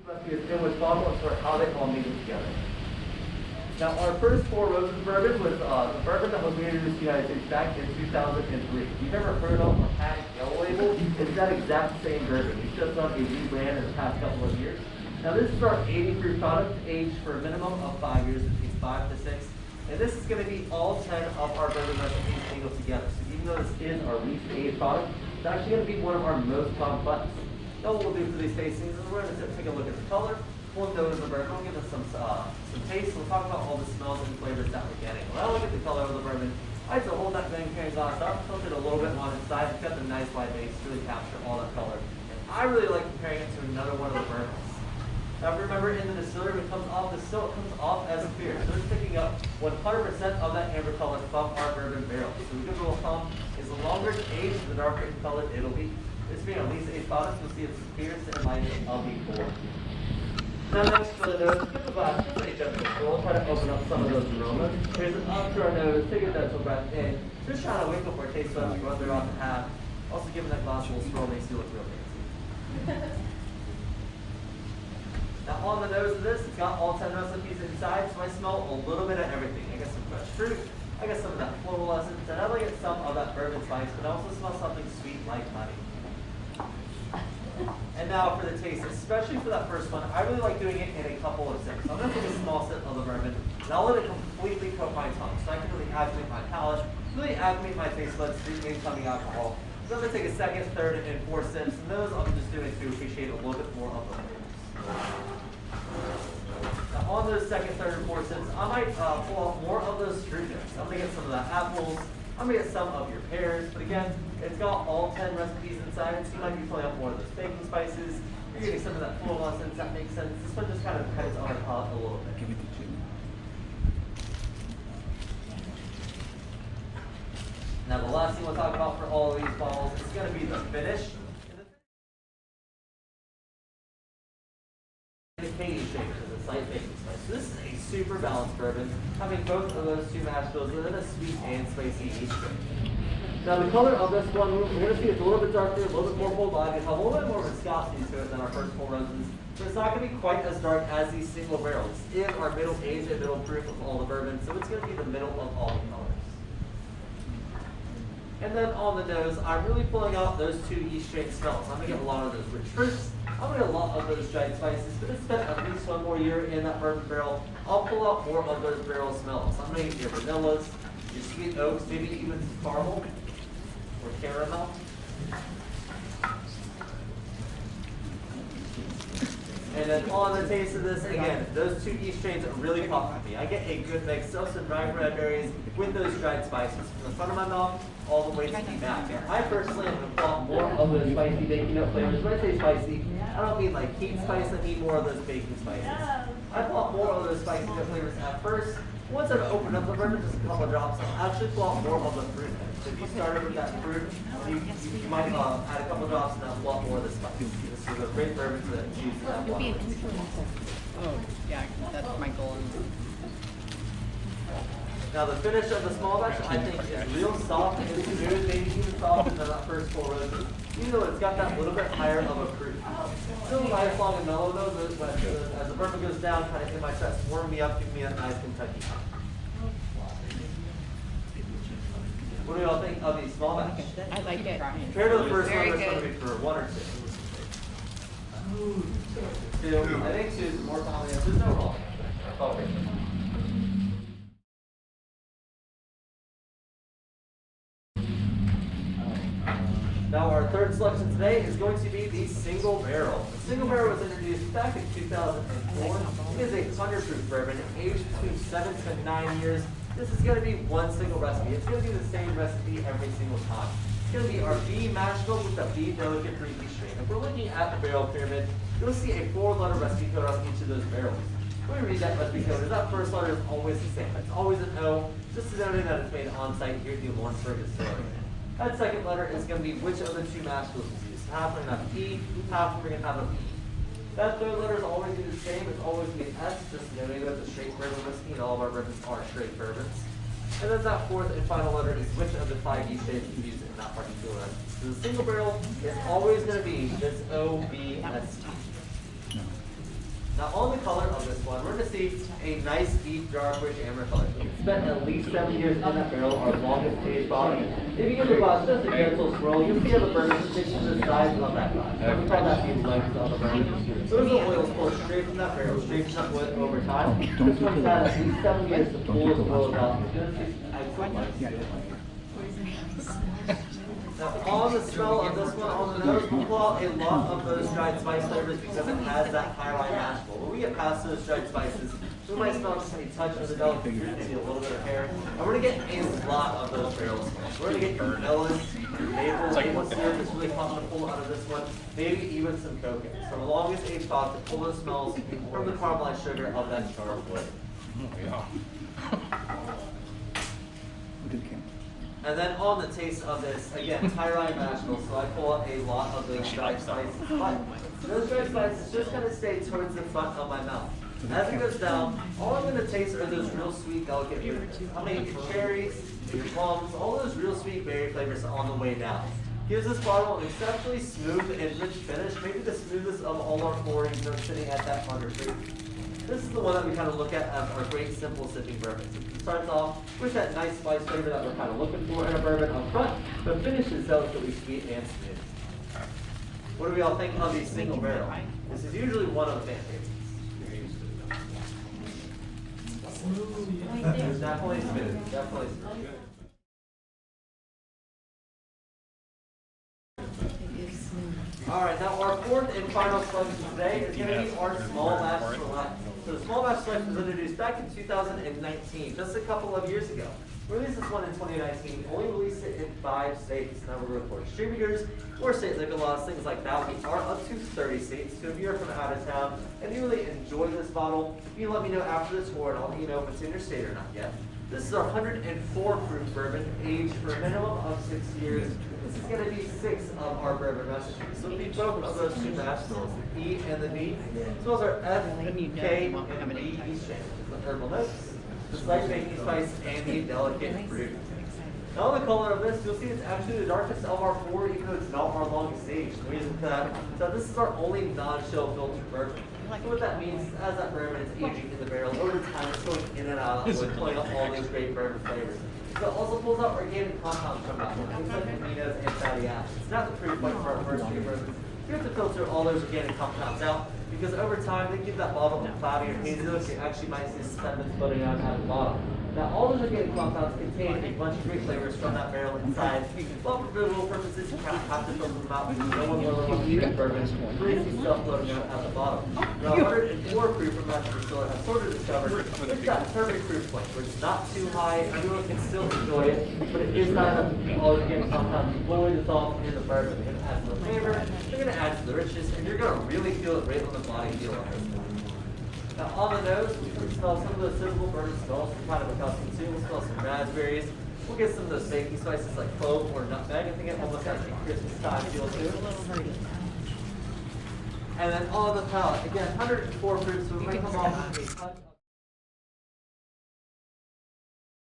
Recipe is in which bottle and sort of how they all mingle together. Now, our first 4 roses bourbon was the bourbon that was introduced to the United States back in 2003. If you've ever heard of or had a yellow label, it's that exact same bourbon. We've just done a rebrand in the past couple of years. Now, this is our 80-proof product, aged for a minimum of 5 years, between 5 to 6. And this is going to be all 10 of our bourbon recipes mingled together. So even though this is our least aged product, it's actually going to be one of our most complex. Now what we'll do for these tastings is we're going to take a look at the color, we'll nose the bourbon, we'll give us some taste, we'll talk about all the smells and flavors that we're getting. When I look at the color of the bourbon, I like to hold that Glencairn glass up, tilt it a little bit on its side, it's got the nice wide base to really capture all that color. And I really like comparing it to another one of the bourbons. Now remember, in the distillery, when it comes off the still, it comes off as clear. So it's picking up 100% of that amber color from our bourbon barrel. So the good rule of thumb is the longer it's aged, the darker in color it'll be. This being a least aged product, you'll see it's clearest in light of before. Now next for the nose, give the glass just a gentle swirl. Try to open up some of those aromas. Here's an up to our nose, take a gentle breath in. Just trying to wait before taste buds run their off the half. Also giving that glass a little swirl makes you look real fancy. Now on the nose of this, it's got all 10 recipes inside, so I smell a little bit of everything. I get some fresh fruit, I get some of that floral essence, and I like get some of that bourbon spice, but I also smell something sweet like honey. And now for the taste, especially for that first one, I really like doing it in a couple of sips. I'm going to take a small sip of the bourbon, and I'll let it completely coat my tongue, so I can really acclimate my palate, really acclimate my taste buds to the incoming alcohol. So I'm going to take a second, third, and 4 sips, and those I'm just doing to appreciate a little bit more of the flavors. Now on those second, third, and 4 sips, I might pull out more of those fruit notes. I'm going to get some of that apples, I'm going to get some of your pears, but again, it's got all 10 recipes inside, so you might be pulling out more of those baking spices. You're getting some of that floral essence, that makes sense. This one just kind of depends on our palate a little bit. Give it to you. Now the last thing we'll talk about for all of these bottles is going to be the finish. The Katie shaker is a slight baking spice. So this is a super balanced bourbon, having both of those 2 mash bills within a sweet and spicy each drink. Now the color of this one, we're going to see it's a little bit darker, a little bit more full bodied, it's a little bit more viscosity to it than our first 4 roses, but it's not going to be quite as dark as these single barrels. This is our middle aged and middle proof of all the bourbon, so it's going to be the middle of all the colors. And then on the nose, I'm really pulling out those 2 yeast strain smells. I'm going to get a lot of those rich fruits. I'm going to get a lot of those dried spices, but it's been at least 1 more year in that bourbon barrel. I'll pull out more of those barrel smells. I'm going to get your vanillas, your sweet oaks, maybe even some caramel or caramel. And then on the taste of this, again, those 2 yeast strains really pop for me. I get a good mix of some dried red berries with those dried spices from the front of my mouth all the way to the back. And I personally am going to pull out more of those spicy baking nut flavors. When I say spicy, I don't mean like heat spice, I mean more of those baking spices. I pull out more of those spicy nut flavors at first. Once I've opened up the bourbon, just a couple of drops, I'll actually pull out more of the fruit. So if you started with that fruit, you might add a couple of drops and then pull out more of the spice. This is a great bourbon to choose that one. You'll be an influencer. Oh, yeah, that's my goal. Now the finish of the small batch, I think, is real soft and smooth, maybe even softer than that first 4 roses. Even though it's got that little bit higher of a fruit. Still nice, long, and mellow though, but as the bourbon goes down, kind of in my chest, warm me up, give me that nice Kentucky hop. What do y'all think of these small batch? I like it. Compared to the first one, it's going to be for 1 or 2. 2. I think 2 is more common. There's no wrong. Okay. Now our third selection today is going to be the single barrel. The single barrel was introduced back in 2004. It is a 100-proof bourbon, aged between 7 to 9 years. This is going to be 1 single recipe. It's going to be the same recipe every single time. It's going to be our B mash bill with the B delicate 3 yeast strain. If we're looking at the barrel pyramid, you'll see a 4-letter recipe code on each of those barrels. When we read that recipe code, that first letter is always the same. It's always an O, just denoting that it's made on site here at the Lawrenceburg Distillery. That second letter is going to be which of the 2 mash bills is used. Half we're going to have P, half we're going to have a B. That third letter is always going to be the same. It's always going to be an S, just noting that it's a straight bourbon whiskey, and all of our bourbons are straight bourbons. And then that 4th and final letter is which of the 5 yeast strains is used in that particular recipe. So the single barrel is always going to be this O, B, S, T. Now on the color of this one, we're going to see a nice deep dark rich amber color. It's spent at least 7 years in that barrel, our longest aged bottle. If you give it just a gentle swirl, you'll see how the bourbon sticks to the sides of that glass. We call that the legs of the bourbon. So as the oils pour straight from that barrel, straight from that wood over time. This one's had at least 7 years to pull its oils out. Now, on the smell of this one, on the nose, we'll pull out a lot of those dried spice flavors because it has that high rye mash bill. When we get past those dried spices, we might smell just a touch of the delicate fruit, maybe a little bit of hair. And we're going to get a lot of those barrels. We're going to get your melons, your maple syrup is really common to pull out of this one, maybe even some cocoa. So the longest aged pot to pull those smells from the caramelized sugar of that char wood. And then on the taste of this, again, high rye mash bill, so I pull out a lot of those dried spices. But those dried spices just kind of stay towards the front of my mouth. As it goes down, all I'm going to taste are those real sweet, delicate fruits. I'm going to get your cherries, your plums, all those real sweet berry flavors on the way down. Gives this bottle an exceptionally smooth and rich finish, maybe the smoothest of all our four, sitting at that 100 proof. This is the one that we kind of look at as our great simple sipping bourbon. It starts off with that nice spice flavor that we're kind of looking for in a bourbon up front, but finishes delicately sweet and smooth. What do we all think of the single barrel? This is usually one of the fan favorites. It's definitely smooth, definitely smooth. Alright, now our fourth and final selection today is going to be our small batch select. So the small batch select was introduced back in 2019, just a couple of years ago. We released this one in 2019, only released it in 5 states. Now we're going for distributors or states like a lot of things like that. We are up to 30 states. So if you're from out of town and you really enjoy this bottle, you can let me know after this tour and I'll let you know if it's in your state or not yet. This is our 104 proof bourbon, aged for a minimum of 6 years. This is going to be 6 of our bourbon recipes. So it'll be both of those 2 mash bills, the E and the D, as well as our F, K, and B East Chain, with herbal notes, the slight baking spice, and the delicate fruit. Now on the color of this, you'll see it's actually the darkest of our 4, even though it's not our longest age. The reason for that is that this is our only non-chill filtered bourbon. So what that means is as that bourbon is aging in the barrel, over time it's going in and out of wood, pulling up all those great bourbon flavors. So it also pulls out organic compounds from that, things like aminos and fatty acids. It's not the proof point for our first 3 bourbons. You have to filter all those organic compounds out because over time they keep that bottle cloudy or hazy look. You actually might see sediment floating out at the bottom. Now all those organic compounds contain a bunch of great flavors from that barrel inside. But for visual purposes, you kind of have to filter them out because no one will want to use bourbon. You see stuff floating out at the bottom. Now 104 proof from Master Distiller has sort of discovered it's that perfect proof point where it's not too high, everyone can still enjoy it, but it is not enough to all the organic compounds fully dissolved in the bourbon. They're going to add to the flavor, they're going to add to the richness, and you're going to really feel it right on the body feel of this. Now on the nose, we can smell some of those typical bourbon smells we're kind of accustomed to. We'll smell some raspberries. We'll get some of those baking spices like clove or nutmeg. I think it almost has a Christmas time feel too. And then on the palate, again, 104 proof, so we might come off with a touch